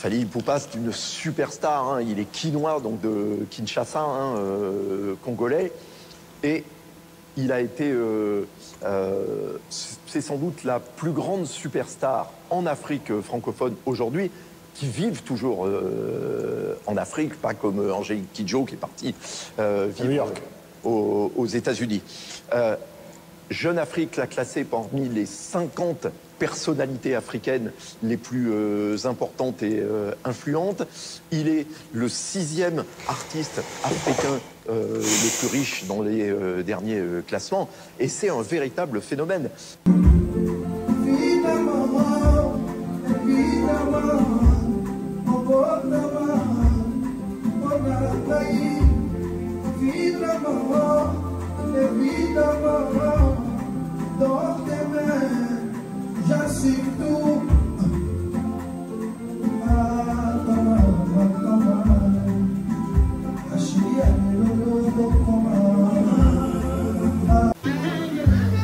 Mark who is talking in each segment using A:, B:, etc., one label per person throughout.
A: Fally Ipupa, c'est une superstar. Hein. Il est quinois, donc de Kinshasa, hein, congolais. Et il a été... c'est sans doute la plus grande superstar en Afrique francophone aujourd'hui, qui vivent toujours en Afrique, pas comme Angélique Kidjo qui est partie vivre aux États-Unis. Jeune Afrique l'a classé parmi les 50 personnalités africaines les plus importantes et influentes. Il est le 6e artiste africain le plus riche dans les derniers classements. Et c'est un véritable phénomène.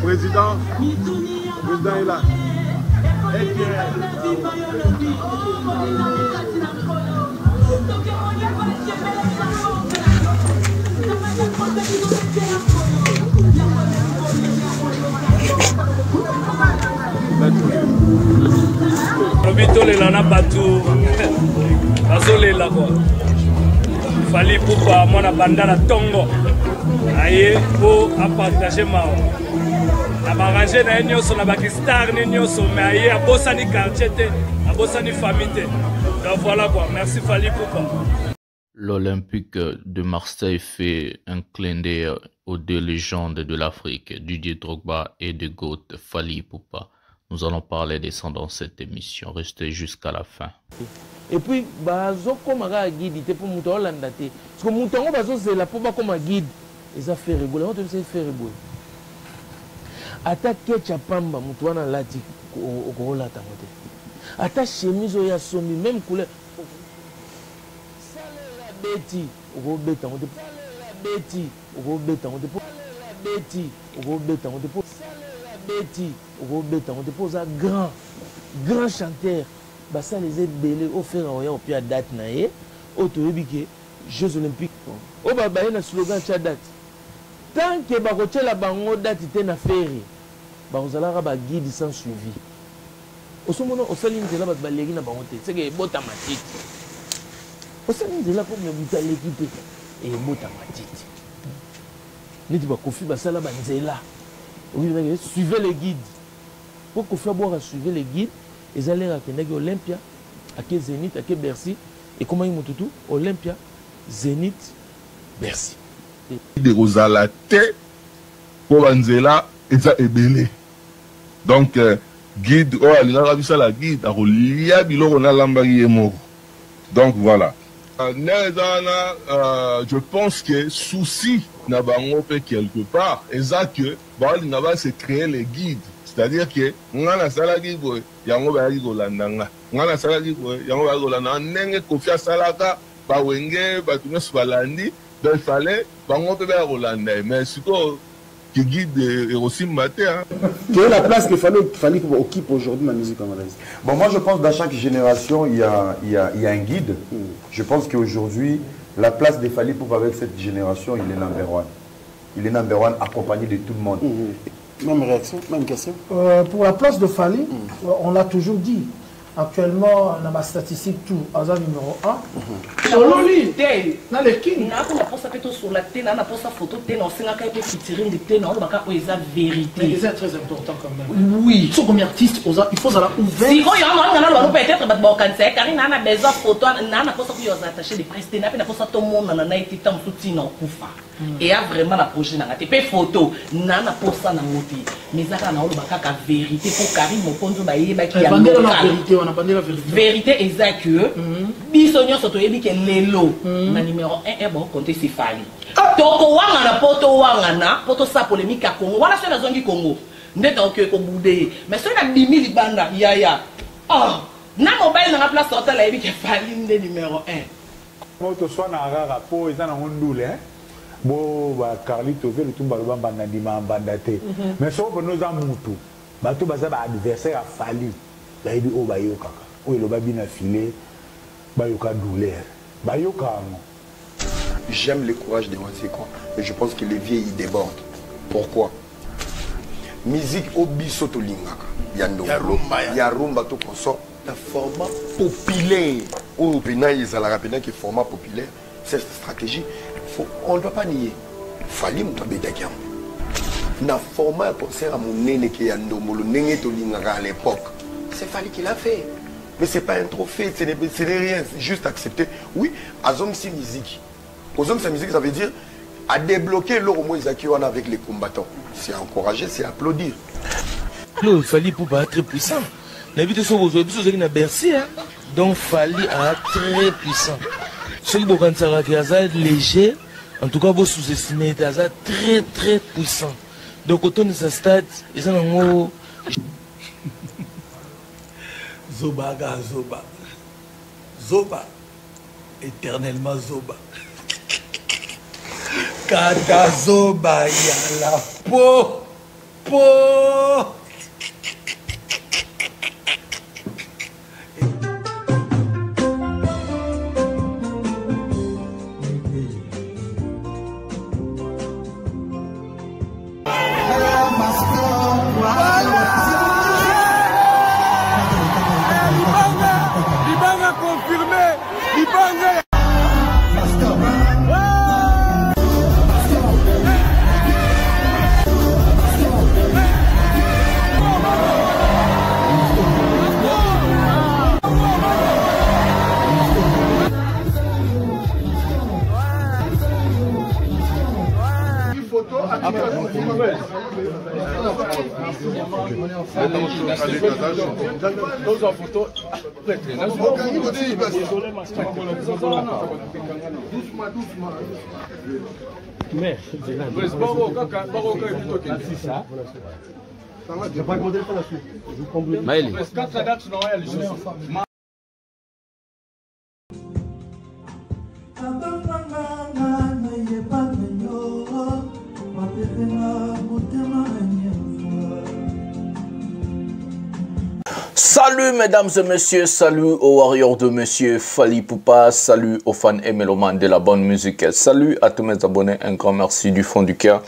B: Président est là.
C: Lana Batou, Bazolela quoi. Fally Ipupa, moi na bandana tongo. Aye pour partager ma. Na barranger na nyoso na bakistar ni nyoso mais aye a bosani quartier te, a bosani famille te. Donc voilà quoi. Merci Fally Ipupa.
D: L'Olympique de Marseille fait un clin d'œil aux deux légendes de l'Afrique, Didier Drogba et de GOAT Fally Ipupa. Nous allons parler de ça dans cette émission. Restez jusqu'à la fin.
E: Et puis, bazo comme un guide, il pour monter Hollande. Parce que monter en bazo c'est la pour comme un guide. Et ça fait rigoler. On te fait faire rigoler. Attaque Chapamba, monter lati au gros lata. Attaque chemise au yasomi, même couleur. Salela Betty, au gros béton. Salela Betty, au gros béton. Salela Betty, au gros béton. Betty, on dépose un grand chanteur. Bah ça les aide belé au faire au pied à date naé, au tobique Jeux Olympiques. Au baba y a un slogan à date. Tant que baroche la bango date était na ferry, bah vous allez avoir guide sans suivi. Au ce moment au saline de la balégi na bangote, c'est que bota matite. Au saline de la comme le buta l'équité et bota matite. N'était pas confié bah ça la banzela. Oui, suivez les guides. Pour qu'on fasse boire à suivre les guides, ils allaient à Olympia, à Zénith, à Bercy. Et comment ils m'ont tout Olympia, Zénith, Bercy.
B: De Rosalate, pour Anzela, et ça est belé. Donc, guide, oh, il a vu ça la guide, on a l'ambari est mort. Donc, voilà. Je pense que souci n'a pas quelque part, et ça que c'est créer les guides. C'est-à-dire que on a salagi boy, yango ba yi golandanga. On a salagi boy, yango ba golanda nenge kofia salaka ba wenge ba tunya sbalandi, donc il fallait ba ngope ba golanda. Mais surtout qui guide aussi maté hein.
F: Quelle est la place qu'il fallait qu'on occupe aujourd'hui dans la musique congolaise? Bon, moi je pense que dans chaque génération il y a un guide. Je pense qu'aujourd'hui la place de Fally Ipupa avec cette génération, il est number one. Il est number one accompagné de tout le monde.
G: Même réaction, même question.
H: Pour la place de Fally, on l'a toujours dit. Actuellement, on a ma statistique tout, hasard numéro 1. Solo lui, dans les kings.
I: On a posé sur la télé, on a posé photo télé, on a fait featuring de télé, on a fait la vérité.
H: C'est très important quand même.
I: Oui.
H: Sur combien d'artistes, il faut aller ouvert.
I: Si on a peut-être bon cancer, car on a besoin de photos, on a posé pour les attacher des presse, on a posé tout le monde, on a été tant soutien en koufa. Et a vraiment la projet na ngate pe photo na na posa na ngoti mezaka na olo bakaka vérité pour Karim Mokonzo ba yeba ki ya
H: vérité on a bandé la vérité
I: vérité exact que biso nyonso to yebi ke lelo na numéro 1 bon compter c'est Fally toko wanga na poto sa polémique à Congo wala c'est la zone du Congo ndeta ok ko boudé mais c'est na 10 000 banda ya na mobile na place hôtel yebi ke Fally ndé numéro 1
J: moto soit na rara po eza na ngondule bon ba Carlito veut le tout baloba bandima bandate mais so ko noza mutu bato baza ba adversaire a Fally ba yebi o ba yo kaka o lo ba bina filé bayoka douleur bayoka ngo.
K: J'aime le courage de Wanzeko, mais je pense que les vieux ils débordent. Pourquoi? Musique au biso to lingaka. Ya rumba to konso. Le format populaire. Ou pena ils la rapena qui format populaire. Cette stratégie, on ne doit pas nier. Fali mutabedaki. Na format concert à mon nene qui a ndomolo nene to lingaka à l'époque. C'est Fali qui l'a fait. Mais c'est pas un trophée, ce n'est rien, c'est juste accepter. Oui, Azom si musique. Azom si musique, ça veut dire à débloquer l'eau au moins avec les combattants. C'est encourager, c'est applaudir.
E: Il fallait pour pas être très puissant. N'habite sur vos autres qui n'a bercé, donc fallait être très puissant. Ceux qui sont léger, en tout cas, vous sous-estimez, très très puissant. Donc, autour de ce stade, ils ont
H: Zoba, Zoba. Zoba. Éternellement Zoba. Kata Zoba, yala. Po. Po.
D: Salut mesdames et messieurs, salut aux warriors de monsieur Fally Ipupa, salut aux fans et mélomanes de la bonne musique, salut à tous mes abonnés, un grand merci du fond du cœur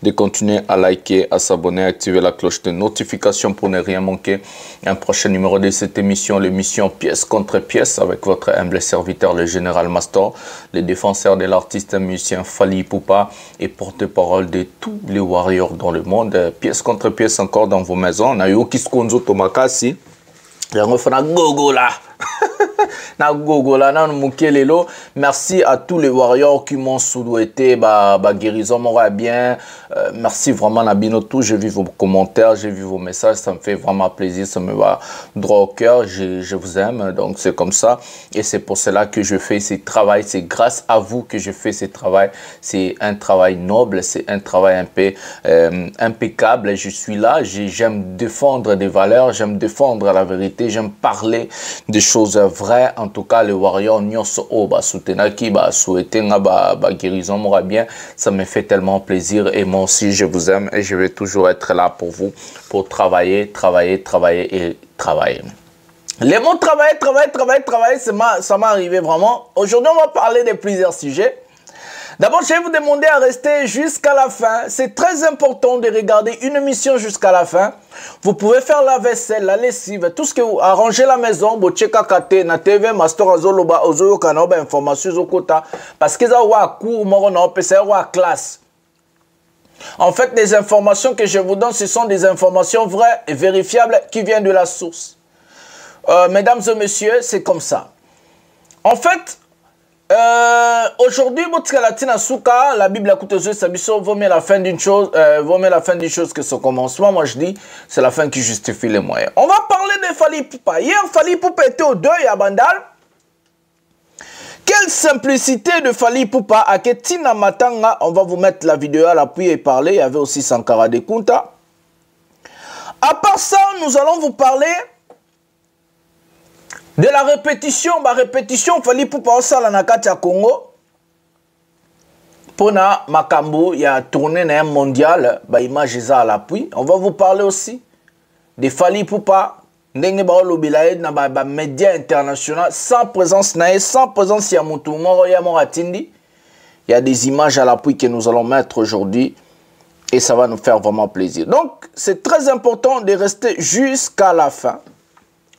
D: de continuer à liker, à s'abonner, à activer la cloche de notification pour ne rien manquer. Un prochain numéro de cette émission, l'émission Pièce contre Pièce avec votre humble serviteur, le Général Mastor, le défenseur de l'artiste musicien Fally Ipupa et porte-parole de tous les warriors dans le monde. Pièce contre pièce encore dans vos maisons. On a eu Okiskonzo Tomakasi. Merci à tous les warriors qui m'ont souhaité guérison bien. Merci vraiment Nabinotou, j'ai vu vos commentaires, j'ai vu vos messages, ça me fait vraiment plaisir, ça me va droit au cœur, je vous aime, donc c'est comme ça. Et c'est pour cela que je fais ce travail, c'est grâce à vous que je fais ce travail. C'est un travail noble, c'est un travail un peu impeccable. Je suis là, j'aime défendre des valeurs, j'aime défendre la vérité, j'aime parler des choses vraies. En tout cas, les warriors nyonso soutenaki souhaiter guérison bien, ça me fait tellement plaisir et moi aussi je vous aime et je vais toujours être là pour vous, pour travailler et travailler. Les mots travailler, ça m'est arrivé vraiment. Aujourd'hui, on va parler de plusieurs sujets. D'abord, je vais vous demander à rester jusqu'à la fin. C'est très important de regarder une émission jusqu'à la fin. Vous pouvez faire la vaisselle, la lessive, tout ce que vous arrangez la maison, vous checkez kate na TV Master Azoloba Ozoyo Kanoba information zokota parce que ça wa cours moro na opesa wa classe. En fait, les informations que je vous donne, ce sont des informations vraies et vérifiables qui viennent de la source. Mesdames et messieurs, c'est comme ça. En fait, aujourd'hui, la Bible vaut mieux la fin d'une chose, que son commencement. Moi, je dis, c'est la fin qui justifie les moyens. On va parler de Fally Ipupa. Hier, Fally Ipupa était au deuil à Bandal. Quelle simplicité de Fally Ipupa à Ketina Matanga. On va vous mettre la vidéo à l'appui et parler. Il y avait aussi Sankara Dekunta. À part ça, nous allons vous parler de la répétition. Répétition, Fally Ipupa au sala na kati ya Congo. Pona Makambo, il y a tourné dans un mondial, image à l'appui. On va vous parler aussi de Fally Ipupa
L: ndenge ba lobela na ba médias internationaux sans présence nae, sans présence ya mutu moko ya moratindi. Il y a des images à l'appui que nous allons mettre aujourd'hui et ça va nous faire vraiment plaisir. Donc, c'est très important de rester jusqu'à la fin.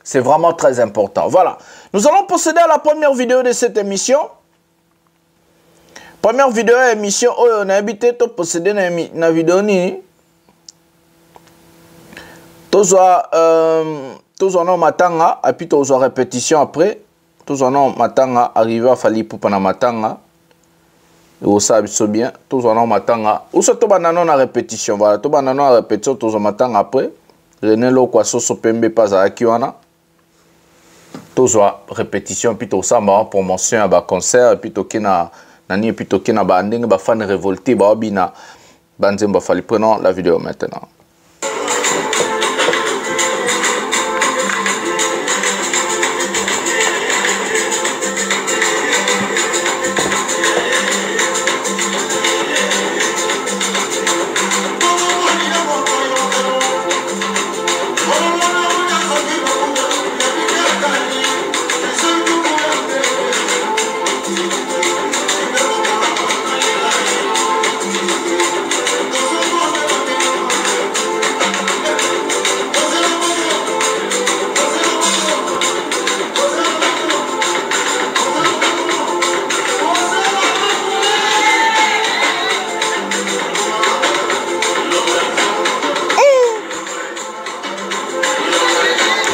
L: C'est vraiment très important. Voilà. Nous allons procéder à la première vidéo de cette émission. Première vidéo émission, on a habité de procéder à la vidéo. Tous on matanga et puis tous répétition après. Tous on matanga arrivé à Fally Ipupa na matanga. Et vous savez bien. Tous on matanga. Ou ça to banano na répétition. Voilà. To banano na répétition. Tous on matanga après. René Lokwa Soso Pembe pas à Akiwana. Tous on répétition puis tous on promotion à ba concert et puis toki na nani et puis toki na ba ndenge ba fan révolté ba obina banzemba Fally. Prenons la vidéo maintenant.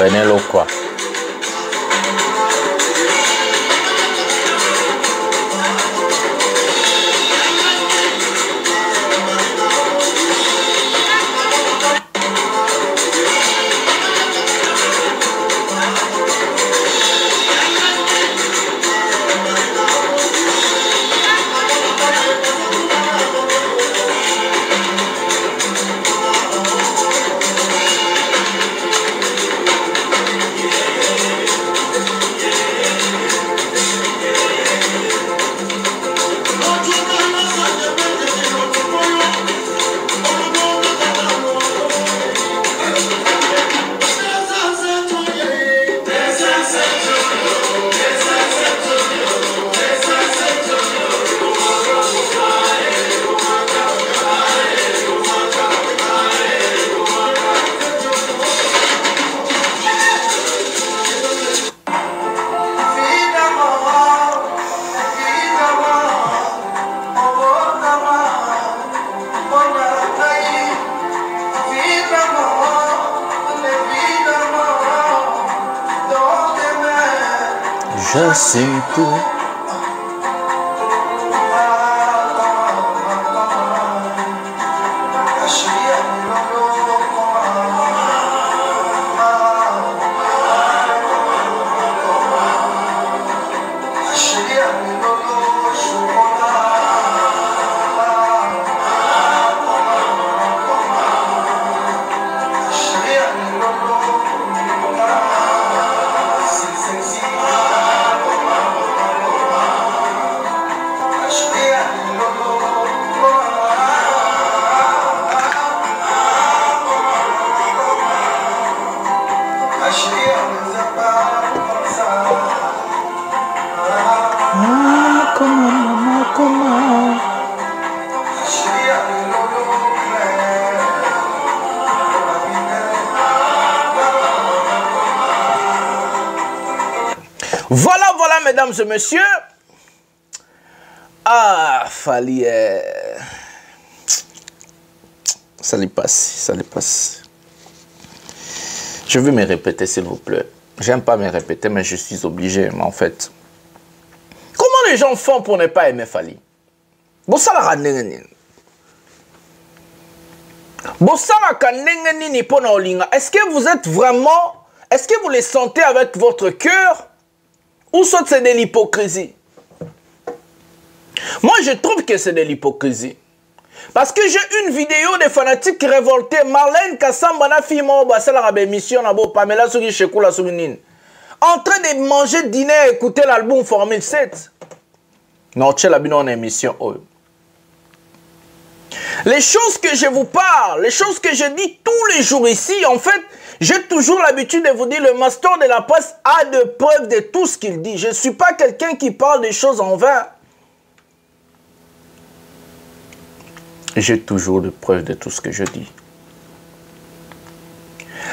L: René Lokwa. Je sais tout. Voilà, mesdames et messieurs. Ah, Fally. Ça lui passe. Je vais me répéter, s'il vous plaît. J'aime pas me répéter, mais je suis obligé, en fait. Comment les gens font pour ne pas aimer Fally? Est-ce que vous êtes vraiment... Est-ce que vous les sentez avec votre cœur? Ou soit c'est de l'hypocrisie? Moi, je trouve que c'est de l'hypocrisie. Parce que j'ai une vidéo de fanatiques révoltés. Marlène Kassamba na fille mo basala rabe émission na bo Pamela Sougui Shekula Souguinin. En train de manger, dîner, écouter l'album Formule 7. Non, c'est la bonne émission. Les choses que je vous parle, les choses que je dis tous les jours ici, en fait, J'ai toujours l'habitude de vous dire, le master de la presse a de preuves de tout ce qu'il dit. Je ne suis pas quelqu'un qui parle des choses en vain. J'ai toujours de preuves de tout ce que je dis.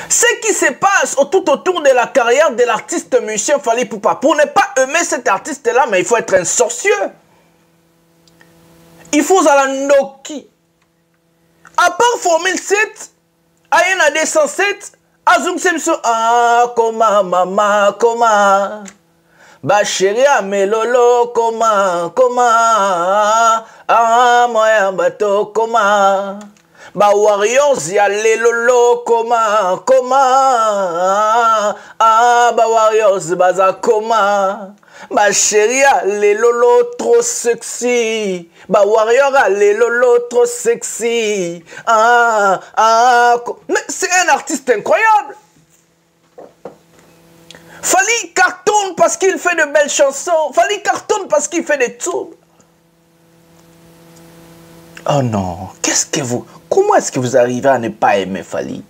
L: Ce qui se passe tout autour de la carrière de l'artiste Monsieur Fally Ipupa, pour ne pas aimer cet artiste-là, mais il faut être un sorcieux. Il faut Zalandoki. À part Formule 7, Ayena 207, Azum Semso, ah, comment, maman, comment. Ba chérie amelolo, comment, ah, moyen bateau, comment. Ba warriors ya lelolo, comment, ah, ba warriors baza, comment. Ba chérie lelolo, trop sexy. Ba warrior lelolo, trop sexy. Mais c'est un artiste incroyable. Fally cartonne parce qu'il fait de belles chansons. Fally cartonne parce qu'il fait des tours. Oh non, qu'est-ce que vous... Comment est-ce que vous arrivez à ne pas aimer Fally?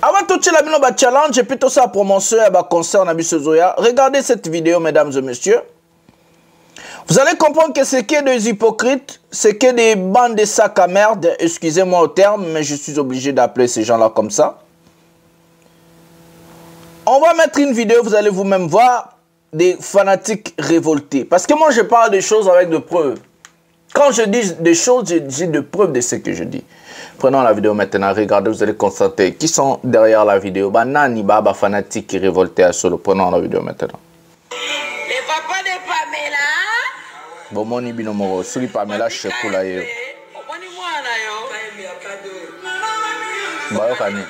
L: Avant tout le challenge et puis tout ça promotion et concert na biso zoya. Regardez cette vidéo, mesdames et messieurs. Vous allez comprendre que c'est que des hypocrites, c'est que des bandes de sacs à merde, excusez-moi au terme, mais je suis obligé d'appeler ces gens-là comme ça. On va mettre une vidéo, vous allez vous-même voir, des fanatiques révoltés. Parce que moi, je parle des choses avec des preuves. Quand je dis des choses, j'ai des preuves de ce que je dis. Prenons la vidéo maintenant, regardez, vous allez constater qui sont derrière la vidéo. Nani baba fanatique qui révolté à solo. Prenons la vidéo maintenant.
M: Les papas de Pamela.
L: Bon, mon ibino moro, celui Pamela Chekoula yo. Bayo kani.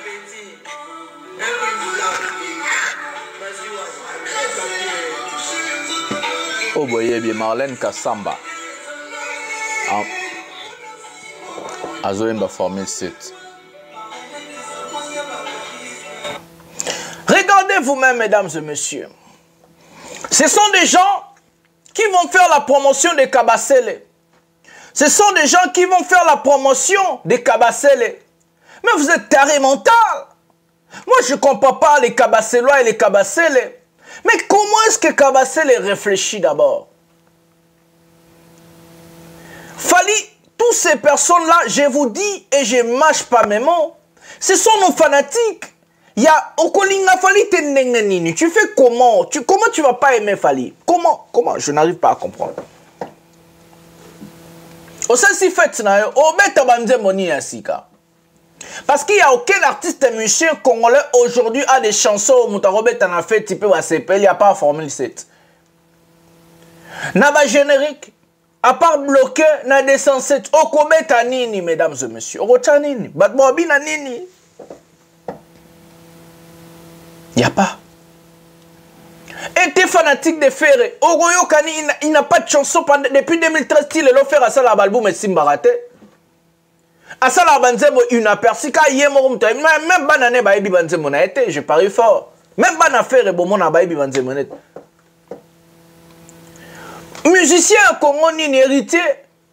L: Oh boye bien Marlène Kassamba. Azoemba Formule 7. Regardez vous-même, mesdames et messieurs. Ce sont des gens qui vont faire la promotion des Kabasele. Ce sont des gens qui vont faire la promotion des Kabasele. Mais vous êtes taré mental. Moi, je ne comprends pas les Kabaselois et les Kabasele. Mais comment est-ce que Kabasele réfléchit d'abord? Fally, toutes ces personnes-là, je vous dis et je ne mâche pas mes mots, ce sont nos fanatiques. Il y a Okolinga Fally Tendengenini. Tu fais comment? Comment tu ne vas pas aimer Fally? Comment? Je n'arrive pas à comprendre. Parce qu'il n'y a aucun artiste musicien congolais aujourd'hui a des chansons où Moutarobet en a fait type il n'y a pas Formule 7. N'a pas générique. À part bloqué, na 207. Okobeta nini, mesdames et messieurs. Okocha nini. Batboabina nini. Il n'y a pas. Et t'es fanatique de Ferré. Ogoyo Kani, il n'a pas de chanson depuis 2013. Il a fait à ça la balbou, mais Simbarate. À ça la banzemo, une aperçue. Même banane baïbi banzemo na été. Je parie fort. Même banane Ferré, bon, mon baïbi banzemo net. Musicien Congo nini héritier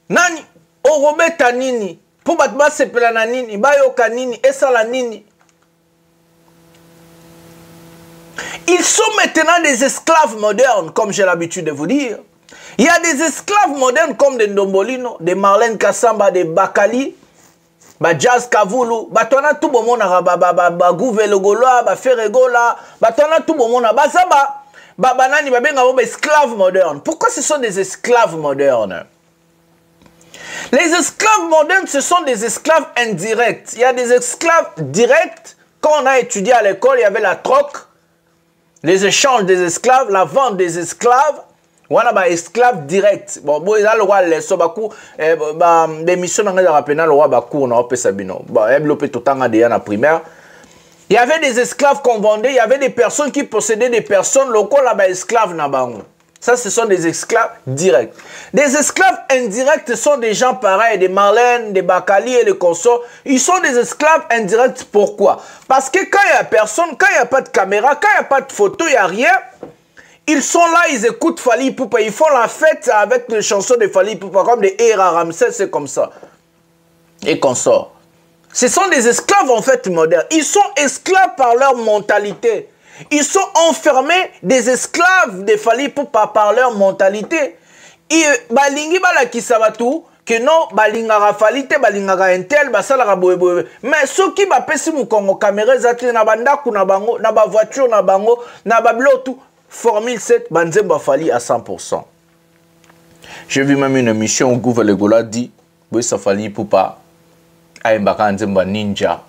L: nani orobeta nini po batba sepela na nini bayoka nini esala nini. Ils sont maintenant des esclaves modernes, comme j'ai l'habitude de vous dire. Il y a des esclaves modernes comme des Ndombolino, des Marlène Kassamba, des Bakali, Jazz Kavulu, batona tout bon monde ba Gouvelogoloa, ba Ferregola, batona tout bon monde bazaba. Babanani babenga esclaves modernes. Pourquoi ce sont des esclaves modernes? Les esclaves modernes, ce sont des esclaves indirects. Il y a des esclaves directs. Quand on a étudié à l'école, il y avait la troc, les échanges des esclaves, la vente des esclaves. Voilà, bah, esclaves directs. Bon, il y a le roi, les sobakou, des missions dans le rappel, le roi Bakou, on a appelé Sabino. Bah, il tout temps à la primaire. Il y avait des esclaves qu'on vendait, il y avait des personnes qui possédaient des personnes locales là-bas, esclaves là-bas. Ça, ce sont des esclaves directs. Des esclaves indirects sont des gens pareils, des Marlène, des Bakali et les consorts. Ils sont des esclaves indirects. Pourquoi? Parce que quand il n'y a personne, quand il n'y a pas de caméra, quand il n'y a pas de photo, il n'y a rien, Ils sont là, ils écoutent Fally Ipupa, ils font la fête avec les chansons de Fally Ipupa, comme des Hera Ramsès, c'est comme ça. Et consorts. Ce sont des esclaves en fait modernes. Ils sont esclaves par leur mentalité. Ils sont enfermés des esclaves de Fally Ipupa par leur mentalité. Et balingi balakisabatu que non balingara Fally te balingara intel basalaka boye. Mais ceux qui bapesi mukongo caméra zati na bandaku na bango na ba voiture na bango na ba blotu formule 7 banzemba Fally à 100%. J'ai vu même une émission où Gouvernement Legola dit boye sa Fally Ipupa aimbaka nzemba ninja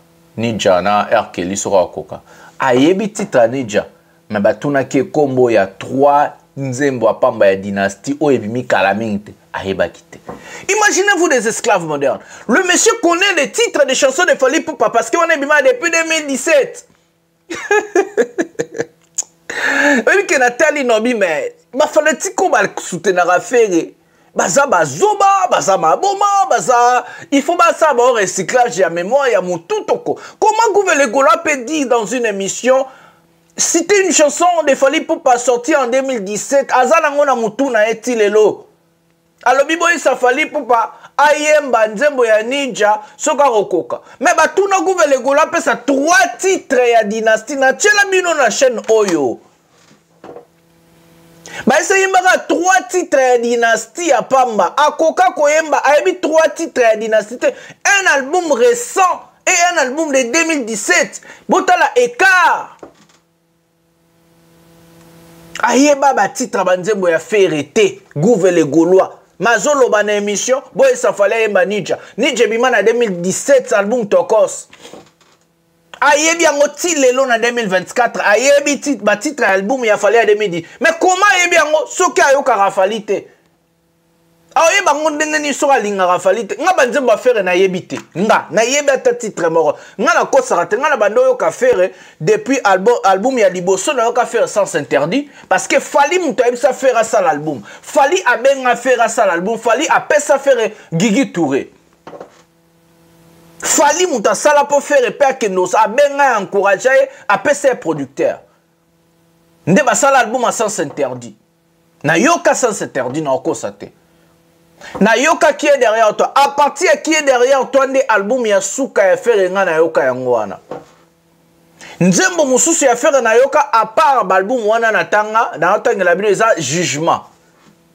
L: na Erkeli sora koka. Ayebi titre ninja mais batuna ke kombo ya 3 nzembo apamba ya dynastie oyebimi kalaminte ayeba kite. Imaginez-vous des esclaves modernes. Le monsieur connaît les titres des chansons de Fally Ipupa parce qu'on est bima depuis 2017. Oui que Nathalie Nobi mais ba fallait tiko ba soutenir affaire. Baza bazoba, baza maboma, baza... Il faut baza ba recyclage ya mémoire ya mututoko. Comment Gouvernement Legola peut dire dans une émission citer une chanson de Fally Ipupa sortie en 2017 azana ngona mutuna eti lelo. Alors biboyi sa Fally Ipupa ayemba nzembo ya ninja soka rokoka. Mais batuna Gouvernement Legola peut sa 3 titres ya dynastie na tchela bino na chaîne Oyo. Bah essaye maka 3 titres à dynastie à Pamba. A Coca Koyemba a eu 3 titres à dynastie. Un album récent et un album de 2017. Botala écart. Ayeba ba titre banzembo ya ferrete. Gouve les Gaulois. Mazolo bana émission. Boy ça fallait yemba Ninja. Ninja bima na 2017 album Tokos. Ayebi yango ti lelo na 2024 ayebi titre album ya Fally à 2010 mais comment ayebi yango soki ayoka Fally te ayebi yango ndenge ni soka linga Fally te nga banzembo affaire na yebi te nga na yebi ata titre moko nga na kosaka te nga na bando yoka faire depuis album ya liboso na yoka faire sans interdit parce que Fally muto ayebi sa faire ça l'album Fally abenga faire ça l'album Fally apesa faire Guigui Touré Fally muta sala pour faire repère que nos abenga encourager à passer producteur. Nde ba sala album à sens interdit. Na yoka sens interdit na okosate. Na yoka qui est derrière toi. À partir qui est derrière toi nde album ya suka ya faire nga na yoka yango wana. Nzembo mususu ya faire na yoka à part album wana na tanga na tanga la bilo eza jugement.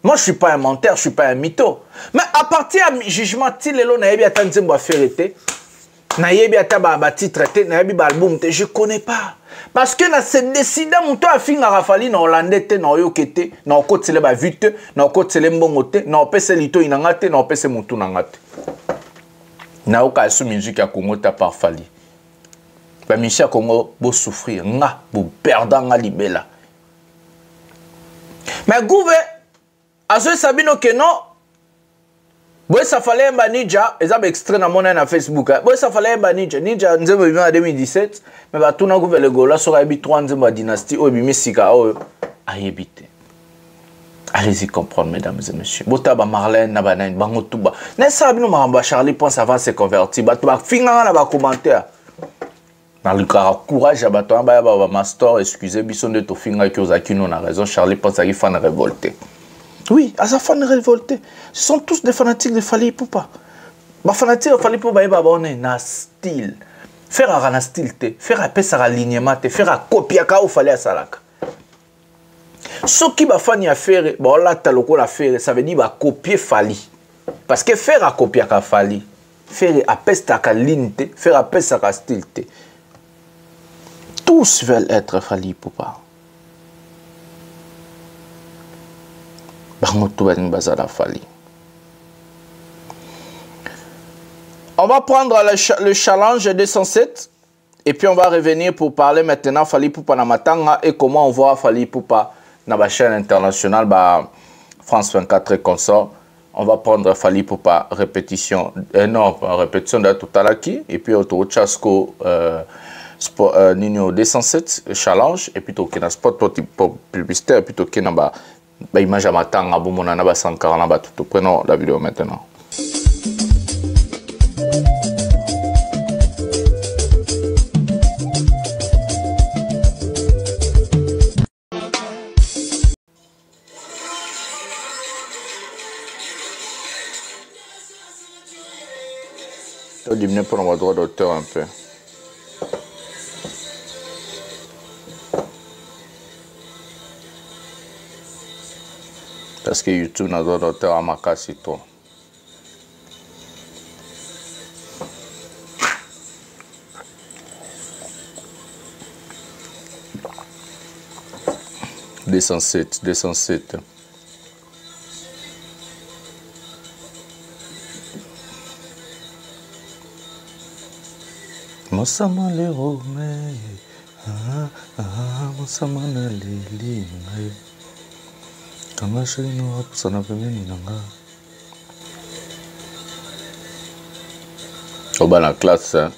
L: Moi, je ne suis pas un menteur, je ne suis pas un mytho. Mais à partir du jugement, Tilelo na yebi ata nzembo affairete, na yebi ata ba titre te, na yebi ba album te, je connais pas. Parce que na se décida muto afinga Fally na hollandais te, na oyokete, na okotele ba vite, na okotele mbongo te, na opese lito inanga te, na opese mutu nanga te. Na oka su musique ya Congo ta par Fally. Ba Michel Congo bo souffrir, nga bo perdre nga libela. Mais gouve Azo Sabino que non. Boy ça fallait un ninja, ils ont extrait dans mon na Facebook. Boy ça fallait un ninja, ninja nzembo en 2017, mais ba tuna Gouvernement Legola sur abi 3 nzembo dynastie o bimi sika o ayebite. Allez-y comprendre mesdames et messieurs. Bota ba Marlène na ba nan bango tuba. Na sabino maramba Charlie pense avant se convertir. Ba to ba finga na ba commentaire. Dans le courage à bato ba master excusez bison de to finga ki ozaki non a raison Charlie pense à fan révolté. Oui, à sa fan révolté. Ce sont tous des fanatiques de Fally Ipupa. Les fanatiques de Fally Ipupa, ils ont un style. Faire un style, faire un alignement, faire un copier au Fally à Salaka. Ce qui va faire une faire, ça veut dire copier Fally. Parce que faire un copier à Fally, faire un peste à ligne, faire un peste à style. Tous veulent être Fally Ipupa. On va prendre le challenge 207 et puis on va revenir pour parler maintenant Fally Ipupa na matanga et comment on voit Fally Ipupa na la chaîne internationale France 24 et consort. On va prendre Fally Ipupa répétition répétition de tout à l'heure et puis autour Chasco Nino 207 challenge et puis au spot publicitaire et puis au bah, image à matanga, bon, on en a 140 tout. Prenons la vidéo maintenant. On diminue pour avoir droit d'auteur un peu. Parce que YouTube n'a droit d'auteur à ma casse et tout. $207. Mosama le rome, mosama na leli ngai. Kanga shino apusana pemeni nanga. Oba na classe, hein.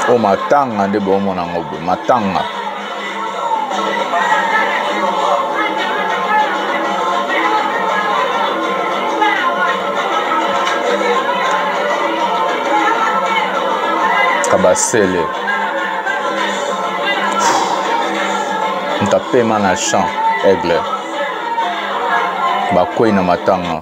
L: Oh, matanga de bon mon angobe, matanga. Kabasele. Ntape mana champ, aigle. Bakoi na matanga.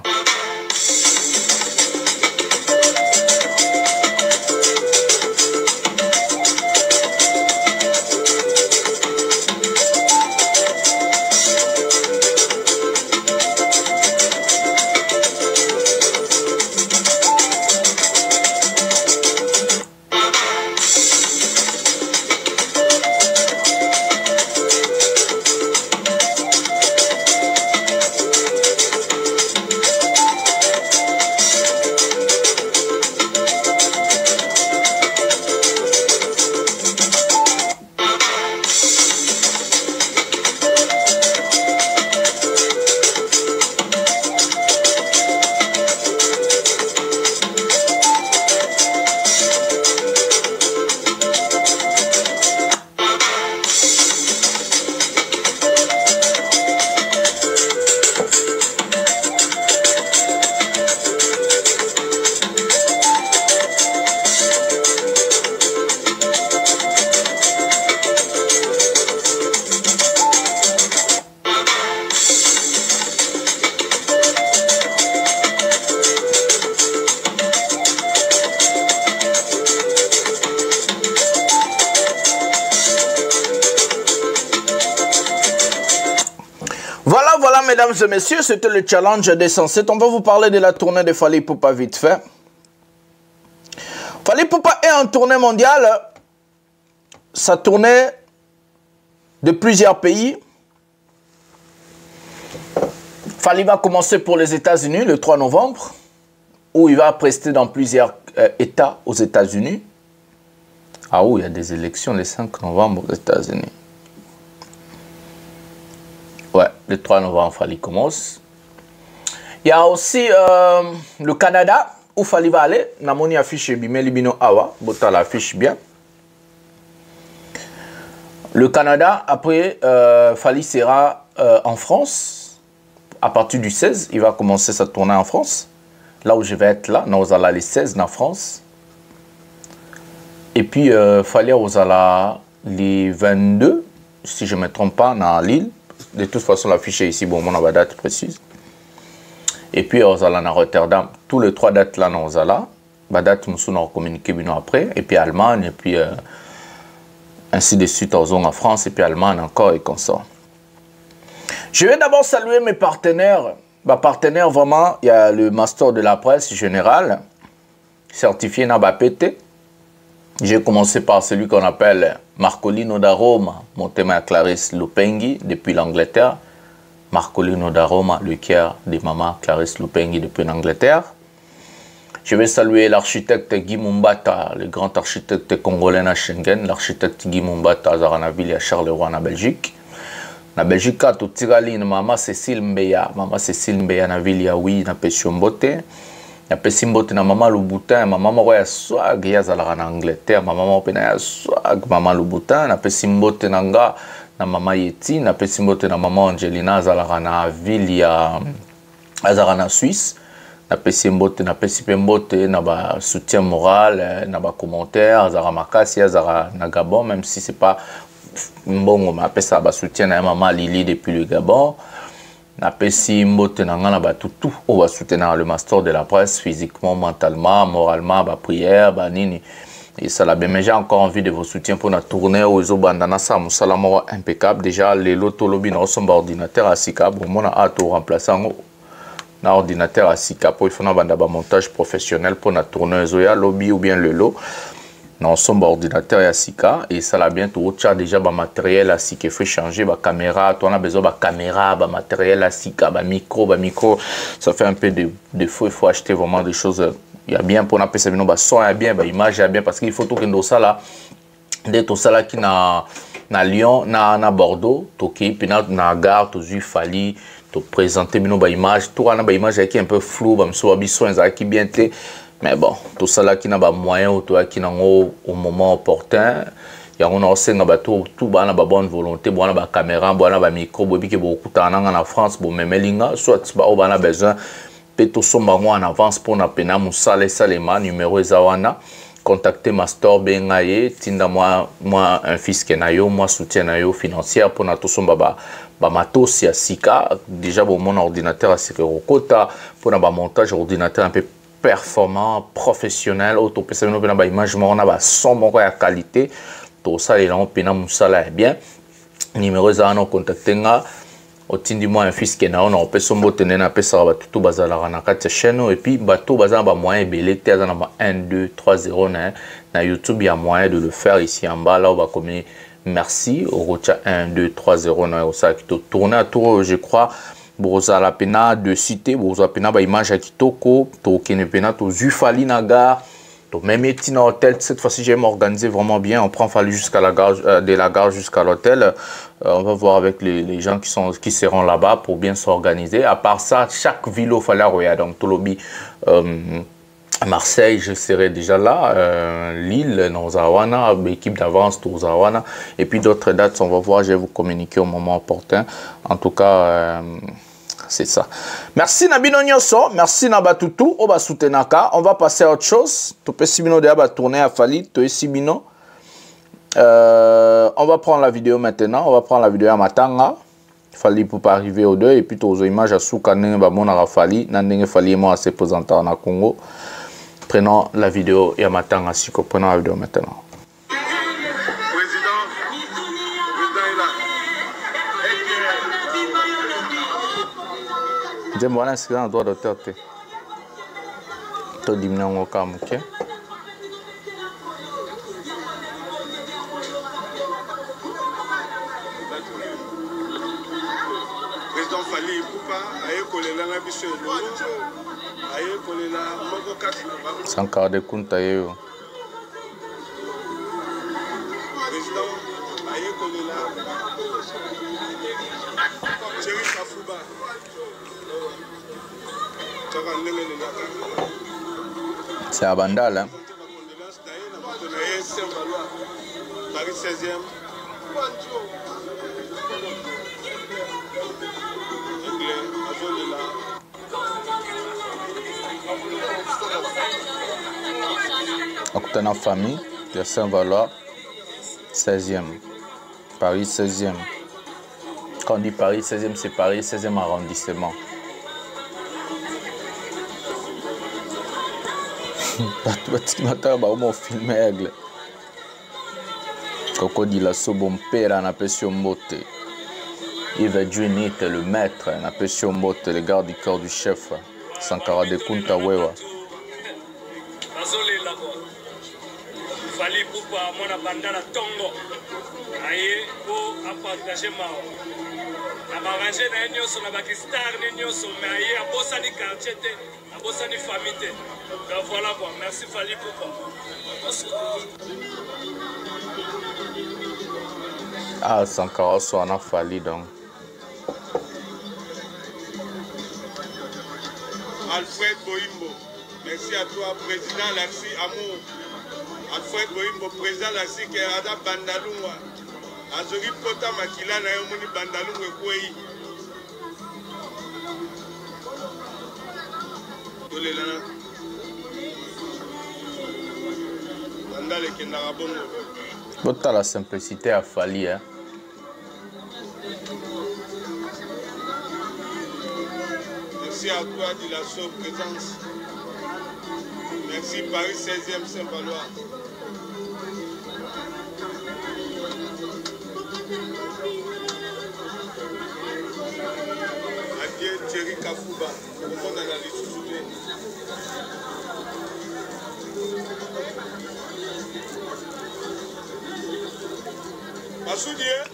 L: Voilà, mesdames et messieurs, c'était le challenge des 107. On va vous parler de la tournée de Fally Ipupa vite fait. Fally Ipupa est en tournée mondiale. Sa tournée de plusieurs pays. Fally va commencer pour les États-Unis le 3 novembre, où il va prester dans plusieurs États aux États-Unis. Ah oui, il y a des élections le 5 novembre aux États-Unis. Ouais, le 3 novembre, Fally commence. Il y a aussi le Canada, où Fally va aller. Namoni affiche Bimeli Bino Awa, Bota l'affiche bien. Le Canada, après, Fally sera en France. À partir du 16, il va commencer sa tournée en France. Là où je vais être là, nous allons les 16 en France. Et puis, Fally aux allons les 22, si je ne me trompe pas, dans Lille. De toute façon, l'affiche est ici, bon, on a la date précise. Et puis, on allons à Rotterdam. Tous les 3 dates là, nous allons. La date, nous allons communiquer après. Et puis, Allemagne, et puis, ainsi de suite, en France, et puis, Allemagne encore, et comme ça. Je vais d'abord saluer mes partenaires. Mes partenaires, vraiment, il y a le Master de la presse générale, certifié Nabapete. J'ai commencé par celui qu'on appelle Marcolino da Roma, monté à Clarisse Lupengi depuis l'Angleterre. Marcolino da Roma, le cœur de maman Clarisse Lupengi depuis l'Angleterre. Je vais saluer l'architecte Guy Mumbata, le grand architecte congolais à Schengen. L'architecte Guy Mumbata à Zaranaville à Charleroi en Belgique. En Belgique, tout tirali maman Cécile Mbeya. Maman Cécile Mbeya na ville ya oui na Peshombote. napesi mbote na mama Louboutin mama moko ya swag ye azalaka na Angleterre mama moko mpe na ya swag mama Louboutin napesi mbote na nga na mama Yeti napesi mbote na mama Angelina azalaka na ville ya azalaka na Suisse napesi mbote napesi mpe mbote na ba soutien moral na ba commentaire azalaka makasi azalaka na Gabon même si c'est pas mbongo mais apesa ba soutien na mama Lili depuis le Gabon napesi mbote na nga na batutu oyo basoutenaka le master de la presse physiquement, mentalement, moralement, ba prière, ba nini et ça la bien mais j'ai encore envie de vos soutiens pour la tournée aux ezobanda ça mosala moko impeccable déjà lelo tolobi na osomba ordinateur à sika bon mona a to remplacer na ordinateur à sika pour il faut na banda ba montage professionnel pour la tournée ezoya lobby ou bien lelo na ensemble ordinateur ya sika et ça la bien tout tu as déjà ba matériel à sika il faut changer ba caméra toi on a besoin ba caméra ba matériel à sika ba micro ça fait un peu de faux il faut acheter vraiment des choses il y a bien pour na pesa bino ba son ya bien ba image ya bien parce qu'il faut tout que ça là de tout ça là qui na Lyon na Bordeaux toki puis na gare tout zu fali to présenter bino ba image tout na ba image qui un peu flou ba mso ba son qui bien té. Mais bon, tout ça là qui n'a pas moyen ou toi qui n'a au moment opportun, il y a un aussi n'a pas tout bas n'a pas bonne volonté, bon n'a pas caméra, bon n'a pas micro, bon qui beaucoup en France, bon même linga, soit bah on a besoin peut-être sombango en avance pour na pena musale salema numéro zawana, contacter Master Bengaye, tinda moi un fils qui na yo, moi soutien na yo financière pour na tout somba ba matos ya sika, déjà bon mon ordinateur à sika rokota pour na ba montage ordinateur un peu performant, professionnel, auto-pesa ba image on a ba son mon ya qualité, tout ça les gens pena musala bien. Numéro za no contacter nga otindi moi un fils qui na on peut son motene na pesa ba tout bazala na kati chaîne et puis bato bazala ba moyen belé te za na 1 2 3 0 na YouTube il y a moyen de le faire ici en bas là on va comme merci au rocha 1 2 3 0 na ça qui tourner à tour je crois boza la pena de cité boza pena ba image à kitoko to kene pena to zufali na gare to même etina hôtel cette fois-ci j'ai m'organiser vraiment bien on prend Fali jusqu'à la gare de la gare jusqu'à l'hôtel on va voir avec les gens qui seront là-bas pour bien s'organiser à part ça chaque ville au Fali roya donc Tolobi Marseille, je serai déjà là, Lille, Nozawana, équipe d'avance, Nozawana, et puis d'autres dates, on va voir, je vais vous communiquer au moment opportun. En tout cas, c'est ça. Merci Nabino Nyoso, merci Nabatutu, Oba Soutenaka. On va passer à autre chose. Topé Sibino de Aba tourner à Fali, Toé Sibino. On va prendre la vidéo maintenant, on va prendre la vidéo à Matanga. Fali pour pas arriver aux deux, et puis aux images à Souka Nenga Mona Fali, Nandenge Fali moi à se présenter en Congo. Prenons la vidéo et à Matanga Siko, prenons la vidéo maintenant. Je me suis inscrit dans le droit d'auteur. Je vais vous ok?
N: Président Fali Poupa aye kolela na biso elongo aye kolela moko kati na
L: Sankara de Kunta yo
N: président aye kolela Thierry Kafuba
L: c'est à Bandal hein.
N: Paris 16e
L: Octana famille de Saint-Valois 16e Paris 16e quand on dit Paris 16e c'est Paris 16e arrondissement on filme aigle Coco dit la sobompera na pesio mbote Yves Junit le maître na pesio mbote le garde du corps du chef Sankara de Kunta Wewa
C: Fali Poupa mona bandana tongo aye po apartager mao abarranger na nyonso na bakistar ne nyonso mais aye abosani quartier te abosani famille te donc voilà quoi merci Fali Poupa
L: ah Sankara so ana Fali donc
N: Alfred Boimbo Merci à toi, président Laxi Amour. Alfred Boimbo, président Laxi, qui est à Bandalungwa. Azori Pota Makila, na yomoni Bandalungwe Kwei. Tolelana. Bandale Kendarabongo.
L: Bota la simplicité à Fali, hein.
N: Merci à toi, Dilasso, présence. Merci, Paris 16e Saint-Valois. Adieu, Thierry Kafouba. Au monde dans la Lissouzouté.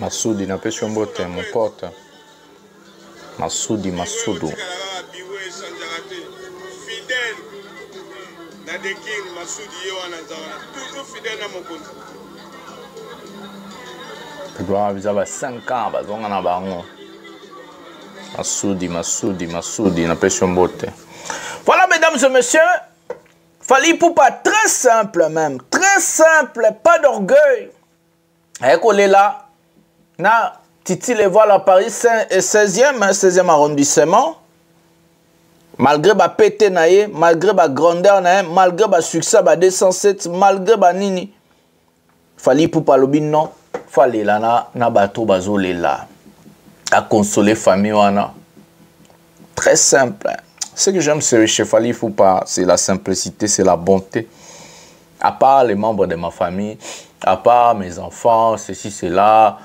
L: Massoudi, n'a pas son botte, mon pote. Massoudi, Massoudou.
N: Fidèle. Nadekin, Massoudi, Yohan, toujours fidèle à mon compte.
L: Je dois avoir 5 ans, on a bango. Massoudi, n'a pas son botte. Voilà, mesdames et messieurs. Fali Poupa, très simple même. Très simple, pas d'orgueil. Et là, na Titi les voit à Paris 16e arrondissement. Malgré ba pété naïe, malgré ba grandeur naïe, malgré ba succès ba 207, malgré ba nini. Fali Poupa lobi non, fallait là na bateau bazolé là. À consoler famille wana. Très simple. Ce que j'aime chez Fali Poupa, c'est la simplicité, c'est la bonté. À part les membres de ma famille, à part mes enfants, ceci, cela,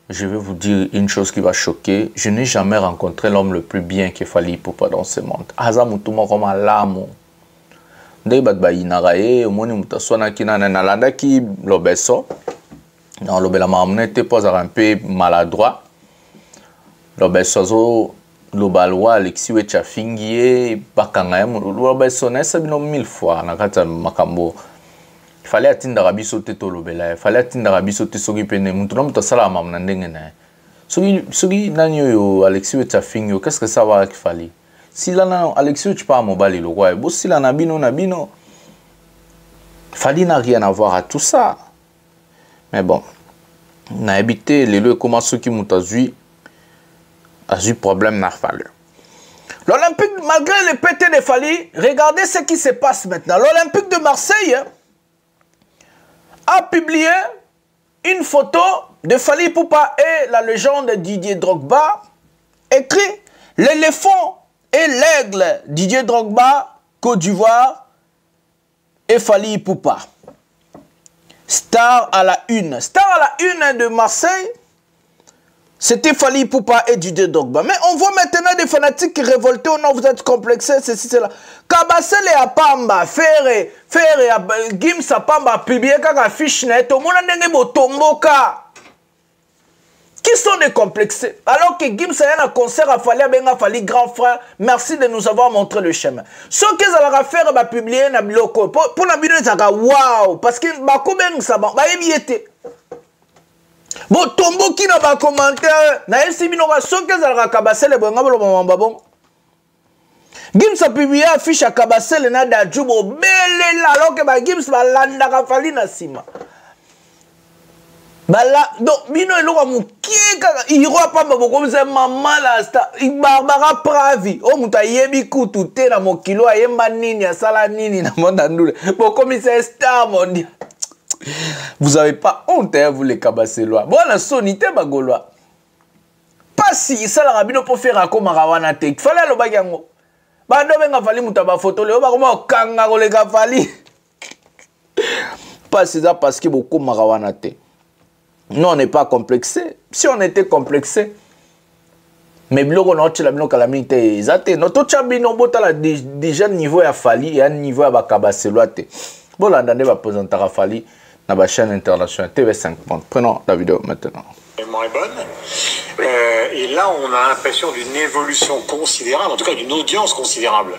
L: je vais vous dire une chose qui va choquer. Je n'ai jamais rencontré l'homme le plus bien que Fali Poupa dans ce monde. Azamutumo comme l'âme. Ndeba bayinarae, omoni mutaswana kina nalanda ki lobeso. Non, lobela mamnete pose un peu maladroit. Lobeso zo lobalwa Alexis Wechafingie bakanga lobeso na sabino 1000 fois na kata makambo. Il fallait atteindre la bisote tolobela, il fallait atteindre la bisote sogi pene mutu na mutu sala mamna ndenge na. Sogi nanyo yo Alexis Wechafingie, qu'est-ce que ça va avec Fali? Si là na Alexis tu pas mobile le roi, bo si là na bino. Fali n'a rien à voir à tout ça. Mais bon, na habité les lieux comment ceux qui mutazui a eu problème n'a fallu. L'Olympique, malgré les pétés de Fali, regardez ce qui se passe maintenant. L'Olympique de Marseille a publié une photo de Fali Poupa et la légende Didier Drogba, écrit l'éléphant et l'aigle Didier Drogba, Côte d'Ivoire et Fali Poupa. Star à la une. Star à la une de Marseille, c'était Fali Poupa et Didier Drogba. Mais on voit maintenant des fanatiques qui révoltés. Oh non, vous êtes complexés, ceci, cela. Kabassele à Pamba, Ferre, Gims à Pamba, publié kaka fiche net. Au monde a botomboka. Qui sont des complexés? Alors que Gims a un concert à Fali, à Fali, grand frère, merci de nous avoir montré le chemin. Ce qu'ils allaient faire, va publier na biloko. Pour la vidéo, ça waouh, parce que bako ben ça va ébiété. Bon, tombo qui n'a pas commenté, na esi bino ba so qu'ils allaient kabasser les bonga bon. Gims a publié affiche à kabasser le na dajubo belle là, alors que ba Gims ba landa ka Fali na sima. Bala donc bino eloko mukie kaka iro pamba boko mze mama la sta Barbara Pravi o muta yebi kutu te na mokilo ayemba nini asala nini na monde ndule boko mise star mondial. Vous avez pas honte hein, vous les kabasselois. Bon la sonité bagolois. Pas si ça la rabino pour faire comme marawana te. Fallait lo bagango. Ba do benga Fali muta ba photo le ba comme kanga ko le ka Fali. Pas c'est ça parce que beaucoup marawana te. Nous, on n'est pas complexé. Si on était complexé, mais biloko na otela bino calamité ezate. Notre chabino botala déjà niveau à Fali et un niveau à bakabaselois te. Bon là ndande va présenter à Fali na ba chaîne internationale TV5 Monde. Prenons la vidéo maintenant.
O: Est bonne. Et là, on a l'impression d'une évolution considérable, en tout cas d'une audience considérable.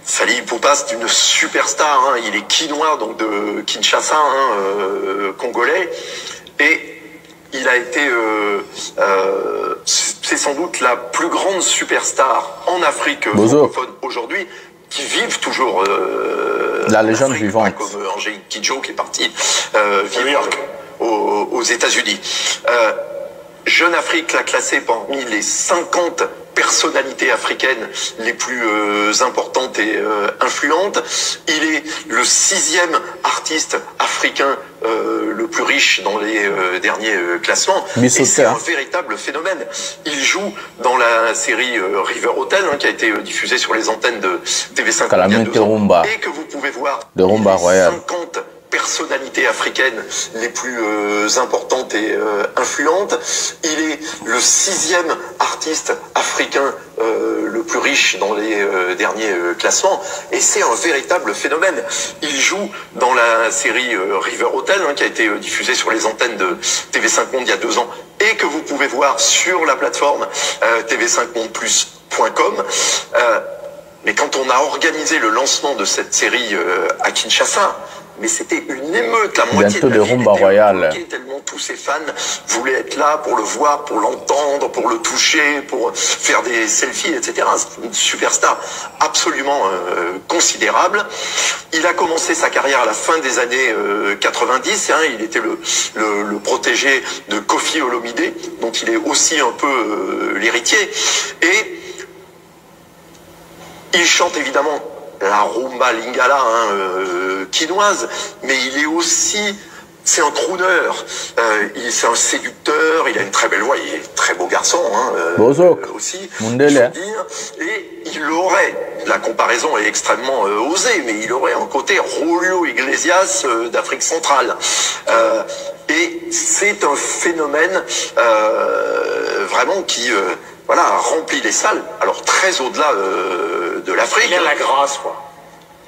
A: Fali Poupa, c'est une superstar. Hein. Il est quinois, donc de Kinshasa, hein, congolais. Et il a été, c'est sans doute la plus grande superstar en Afrique francophone aujourd'hui. qui vivent toujours
L: la légende vivante,
A: comme Angélique Kidjo qui est partie vivre aux États-Unis. Jeune Afrique l'a classé parmi les 50 personnalités africaines les plus importantes et influentes. Il est le 6e artiste africain le plus riche dans les derniers classements. Et c'est un véritable phénomène. Il joue dans la série River Hotel, qui a été diffusée sur les antennes de TV5 il y a 2 ans, et que vous pouvez voir
L: de Rumba Royal.
A: 50 personnalités africaines les plus importantes et influentes. Il est le 6e artiste africain le plus riche dans les derniers classements, et c'est un véritable phénomène. Il joue dans la série River Hotel, qui a été diffusée sur les antennes de TV5 Monde il y a 2 ans, et que vous pouvez voir sur la plateforme tv5mondeplus.com. Mais quand on a organisé le lancement de cette série à Kinshasa, mais c'était une émeute, la moitié de la ville était bloquée, tellement tous ses fans voulaient être là pour le voir, pour l'entendre, pour le toucher, pour faire des selfies, etc. C'est une superstar absolument considérable. Il a commencé sa carrière à la fin des années 90, il était le protégé de Koffi Olomide, dont il est aussi un peu l'héritier, et il chante évidemment la rumba lingala quinoise, mais il est aussi, c'est un crooner, c'est un séducteur, il a une très belle voix, il est un très beau garçon aussi,
L: Mundele.
A: Et il aurait, la comparaison est extrêmement osée, mais il aurait un côté Julio Iglesias d'Afrique centrale. Et c'est un phénomène vraiment qui remplit les salles, alors très au-delà de l'Afrique.
O: Il a la grâce, quoi.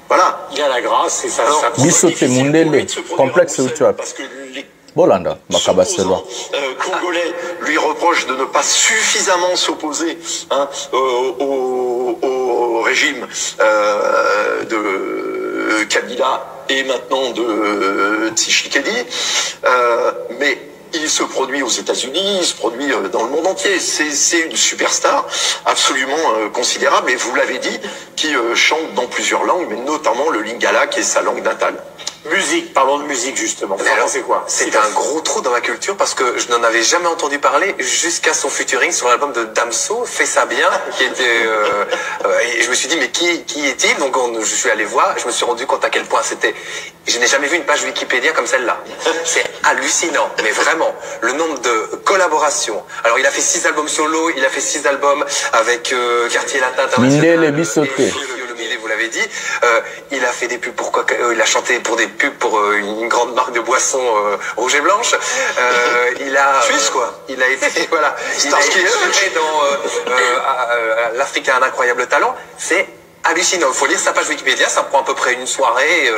A: Voilà.
O: Il a la grâce et ça...
L: Bisote Mundele, complexe Utuap. Bolanda, Bakabasselwa.
A: Congolais lui reproche de ne pas suffisamment s'opposer au régime de Kabila et maintenant de Tshisekedi, mais il se produit aux États-Unis, il se produit dans le monde entier. C'est une superstar absolument considérable, et vous l'avez dit, qui chante dans plusieurs langues, mais notamment le lingala, qui est sa langue natale.
O: Musique, parlons de musique justement. C'est quoi?
P: C'est un gros trou dans ma culture parce que je n'en avais jamais entendu parler jusqu'à son featuring sur l'album de Damso, Fais ça bien, qui était. Et je me suis dit mais qui est-il? Donc je suis allé voir, je me suis rendu compte à quel point c'était. Je n'ai jamais vu une page Wikipédia comme celle-là. C'est hallucinant, mais vraiment le nombre de collaborations. Alors il a fait 6 albums solo, il a fait 6 albums avec Quartier Latin International. Vous l'avez dit, il a fait des pubs pour il a chanté pour des pubs pour une grande marque de boissons rouge et blanche. Il a il a été voilà, il a été dans l'Afrique a un incroyable talent. C'est hallucinant. Il faut lire sa page Wikipédia, ça prend à peu près une soirée,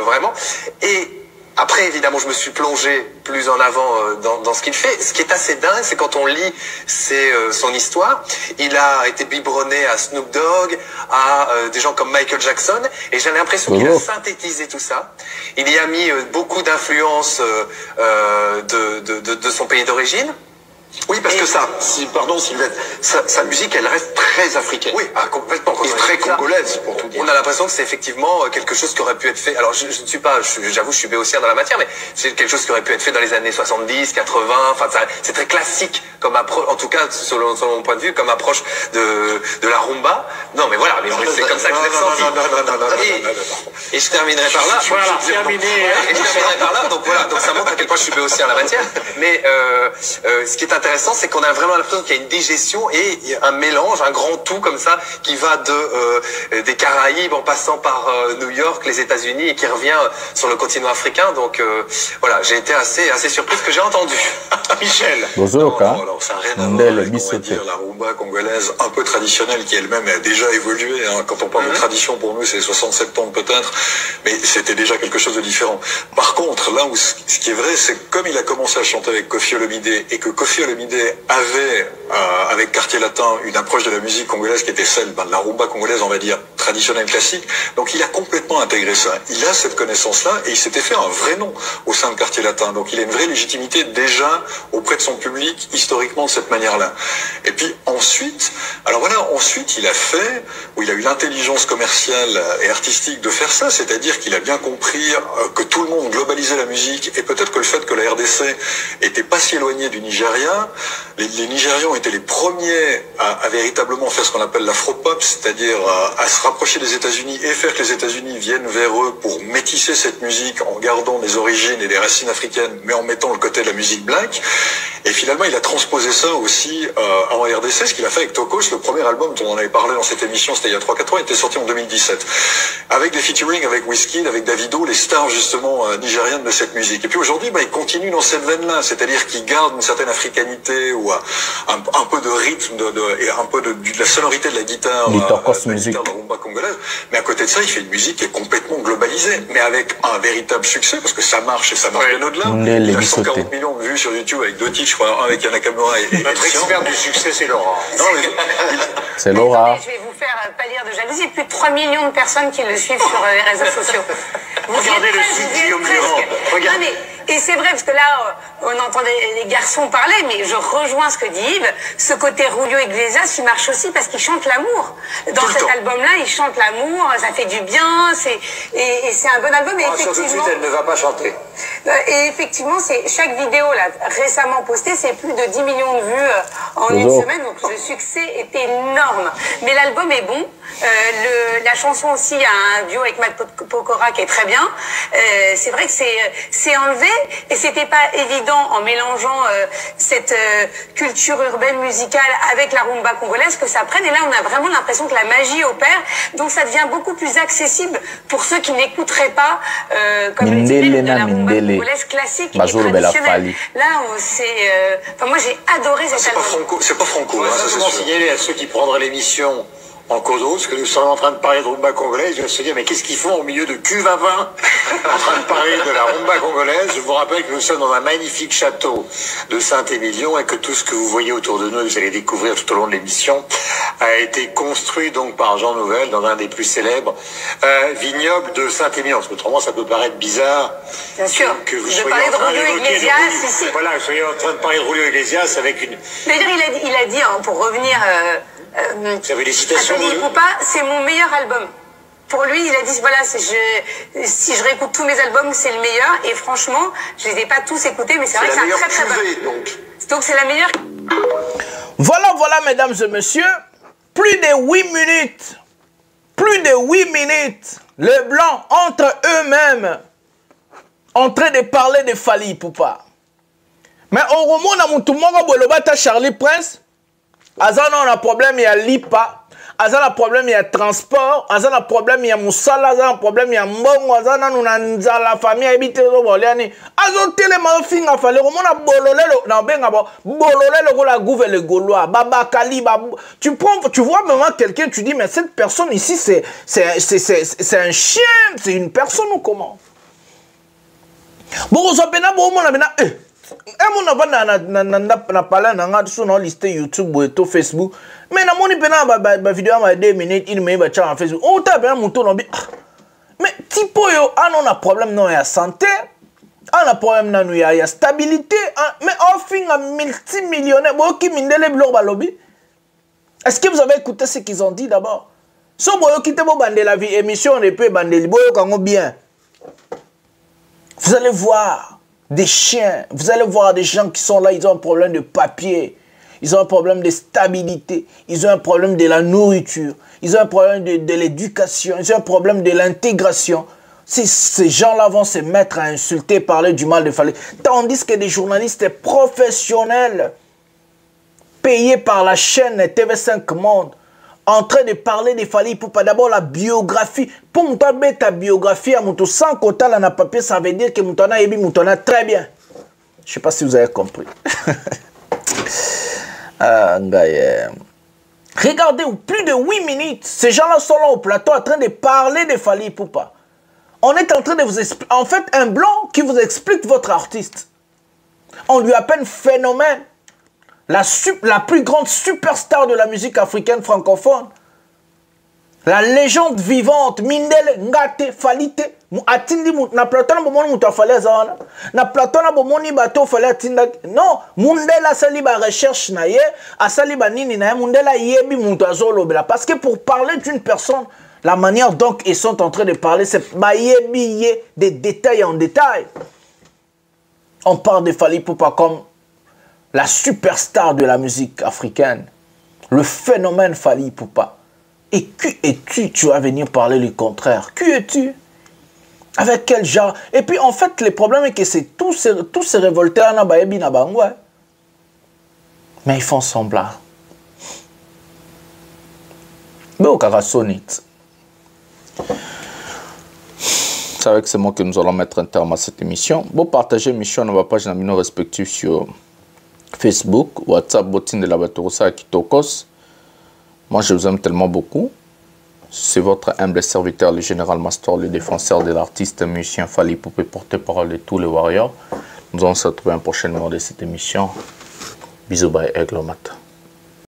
P: vraiment. Et après, évidemment, je me suis plongé plus en avant dans ce qu'il fait. Ce qui est assez dingue, c'est quand on lit son histoire. Il a été biberonné à Snoop Dogg, à des gens comme Michael Jackson, et j'ai l'impression qu'il a synthétisé tout ça. Il y a mis beaucoup d'influences de son pays d'origine.
A: Oui, parce que pardon Sylvette, sa musique, elle reste très africaine.
P: Oui, complètement.
A: Et très congolaise, pour tout dire.
P: On a l'impression que c'est effectivement quelque chose qui aurait pu être fait. Alors, je ne suis pas, j'avoue, je suis béotière dans la matière, mais c'est quelque chose qui aurait pu être fait dans les années 70, 80. Enfin, c'est très classique comme approche, en tout cas, selon mon point de vue, comme approche de la rumba. Non, mais voilà, mais c'est comme ça que je l'ai ressenti. Et je terminerai par là. Voilà, terminé. Et je terminerai par là. Donc voilà, donc ça montre à quel point je suis béotière en la matière. Mais ce qui est intéressant, c'est qu'on a vraiment l'impression qu'il y a une digestion et un mélange, un grand tout comme ça, qui va des Caraïbes en passant par New York, les États-Unis, et qui revient sur le continent africain. Donc voilà, j'ai été assez surpris de ce que j'ai entendu. Michel.
B: Alors ça n'a rien à voir avec, on va dire, la rumba congolaise un peu traditionnelle qui elle-même a déjà évolué. Quand on parle de tradition, pour nous, c'est 60-70 ans peut-être, mais c'était déjà quelque chose de différent. Par contre, là où ce qui est vrai, c'est que comme il a commencé à chanter avec Koffi Olomide et que Koffi
O: Olomide avait, avec Quartier Latin, une approche de la musique congolaise qui était celle de la rumba congolaise, on va dire, traditionnelle, classique. Donc il a complètement intégré ça. Il a cette connaissance-là et il s'était fait un vrai nom au sein de Quartier Latin. Donc il a une vraie légitimité déjà auprès de son public, historiquement, de cette manière-là. Et puis ensuite, alors voilà, ensuite il a fait, où il a eu l'intelligence commerciale et artistique de faire ça, c'est-à-dire qu'il a bien compris que tout le monde globalisait la musique et peut-être que le fait que la RDC était pas si éloignée du Nigeria, les Nigérians étaient les premiers à véritablement faire ce qu'on appelle l'afro-pop, c'est-à-dire à se rapprocher des États-Unis et faire que les États-Unis viennent vers eux pour métisser cette musique en gardant des origines et des racines africaines, mais en mettant le côté de la musique black. Et finalement, il a transposé ça aussi en RDC, ce qu'il a fait avec Tokos, le premier album dont on avait parlé dans cette émission, c'était il y a 3-4 ans, il était sorti en 2017. Avec des featuring, avec Wizkid, avec Davido, les stars justement nigériennes de cette musique. Et puis aujourd'hui, il continue dans cette veine-là, c'est-à-dire qu'il garde une certaine africanité ou un peu de rythme et un peu de la sonorité de la guitare, de la rumba congolaise. Mais à côté de ça, il fait une musique qui est complètement globalisée, mais avec un véritable succès, parce que ça marche et ça marche bien au-delà. Il a 140 millions de vues sur YouTube avec 2 titres, je crois, un avec Yana Kamura et
Q: notre expert du succès, c'est Laura.
L: C'est Laura.
R: Je vais vous faire pas dire de jalousie, plus de 3 millions de personnes qui le suivent sur les réseaux sociaux.
Q: Regardez le site Guillaume Durand.
R: Regardez. Et c'est vrai, parce que là, on entendait les garçons parler, mais je rejoins ce que dit Yves. Ce côté Julio Iglesias, il marche aussi parce qu'il chante l'amour. Dans cet album-là, il chante l'amour, ça fait du bien, et c'est un bon album. Et
Q: effectivement, tout de suite, elle ne va pas chanter.
R: Et effectivement, chaque vidéo là, récemment postée, c'est plus de 10 millions de vues en une semaine, donc le succès est énorme. Mais l'album est bon. La chanson aussi a un duo avec Matt Pokora qui est très bien. C'est vrai que c'est enlevé et c'était pas évident en mélangeant cette culture urbaine musicale avec la rumba congolaise que ça prenne. Et là, on a vraiment l'impression que la magie opère. Donc ça devient beaucoup plus accessible pour ceux qui n'écouteraient pas comme le disait, de la rumba congolaise classique et traditionnelle. Là, moi j'ai adoré cet album.
O: C'est pas franco.
Q: On va simplement signaler à ceux qui prendraient l'émission en codo, parce que nous sommes en train de parler de rumba congolaise, je vais se dire, mais qu'est-ce qu'ils font au milieu de cuve à vin en train de parler de la rumba congolaise? Je vous rappelle que nous sommes dans un magnifique château de Saint-Émilion et que tout ce que vous voyez autour de nous, vous allez découvrir tout au long de l'émission, a été construit donc par Jean Nouvel dans un des plus célèbres vignobles de Saint-Émilion. Parce que autrement, ça peut paraître bizarre.
R: Bien sûr.
Q: Que vous soyez en train d'évoquer voilà, vous soyez en train de parler de Julio Iglesias avec une...
R: D'ailleurs, il a dit, hein, pour revenir...
Q: vous avez des citations
R: c'est mon meilleur album. Pour lui, il a dit, voilà, si je réécoute tous mes albums, c'est le meilleur. Et franchement, je les ai pas tous écoutés, mais c'est vrai que c'est un très très bon. Donc c'est la meilleure.
L: Voilà, mesdames et messieurs, plus de 8 minutes, les Blancs entre eux-mêmes, en train de parler de Fally Ipupa. Mais au moment où tout le monde Charlie Prince, Azan a un problème, il y a l'IPA. Azan a un problème, il y a transport. Azan a un problème, il y a Moussala. Azan a un problème, il y a Mbongo. Azan a la famille habite au Boliani. Azan tellement fin à faire. On a bololé la gouve le Gaulois. Baba Kali. Tu vois maintenant quelqu'un, tu dis, mais cette personne ici, c'est un chien, c'est une personne ou comment? Bon, on s'appelle on a parlé sur notre liste YouTube ou Facebook. Mais na moni pena ba vidéo ma 2 minutes, 1 minute ba tcha en Facebook. On tape un mouton mais tipo yo, on a problème non ya santé. On a problème nan ya stabilité, mais on fin à multimillionnaire. Bo ki mindele blog ba lobby. Est-ce que vous avez écouté ce qu'ils ont dit d'abord? So boyo kite bo bande la vie émission de peu bande boyo kango bien. Vous allez voir des chiens, vous allez voir des gens qui sont là, ils ont un problème de papier, ils ont un problème de stabilité, ils ont un problème de la nourriture, ils ont un problème de l'éducation, ils ont un problème de l'intégration. Si ces gens-là vont se mettre à insulter, parler du mal de Fally, tandis que des journalistes professionnels, payés par la chaîne TV5 Monde, en train de parler de Fally Ipupa, d'abord la biographie. Pour montrer ta biographie à Moutou sans quota dans le papier, ça veut dire que Moutona Ebi Moutona très bien. Je ne sais pas si vous avez compris. Regardez, plus de 8 minutes, ces gens-là sont là au plateau en train de parler de Fally Ipupa. On est en train de vous expliquer, en fait, un blanc qui vous explique votre artiste. On lui appelle phénomène. la plus grande superstar de la musique africaine francophone. La légende vivante, Mindele, Ngate, Falite, atindi na plateau na bomoni mutu afale azana na plateau na bomoni bato afale atinda non Mundela asali ba recherche na ye asali ba nini na ye Mundela yebi mutu azolobela parce que pour parler d'une personne la manière donc ils sont en train de parler c'est ba yebi ye des détails en détail. On parle de Fally Ipupa comme la superstar de la musique africaine, le phénomène Fally Ipupa. Et qui es-tu? Tu vas venir parler le contraire. Qui es-tu? Avec quel genre? Et puis en fait, le problème est que c'est tous ces révoltés na baebi na bango. Mais ils font semblant. Mais au Karasonit. C'est avec ces mots que nous allons mettre un terme à cette émission. Bon, partagez l'émission dans ma page d'amino respective sur Facebook, WhatsApp, Botin de la Batouroussa Kitokos. Moi, je vous aime tellement beaucoup. C'est votre humble serviteur, le général Mastor, le défenseur de l'artiste, musicien Fally Ipupa, porte-parole de tous les warriors. Nous allons se retrouver un prochain numéro de cette émission. Bisous, bye, Aigle Matin.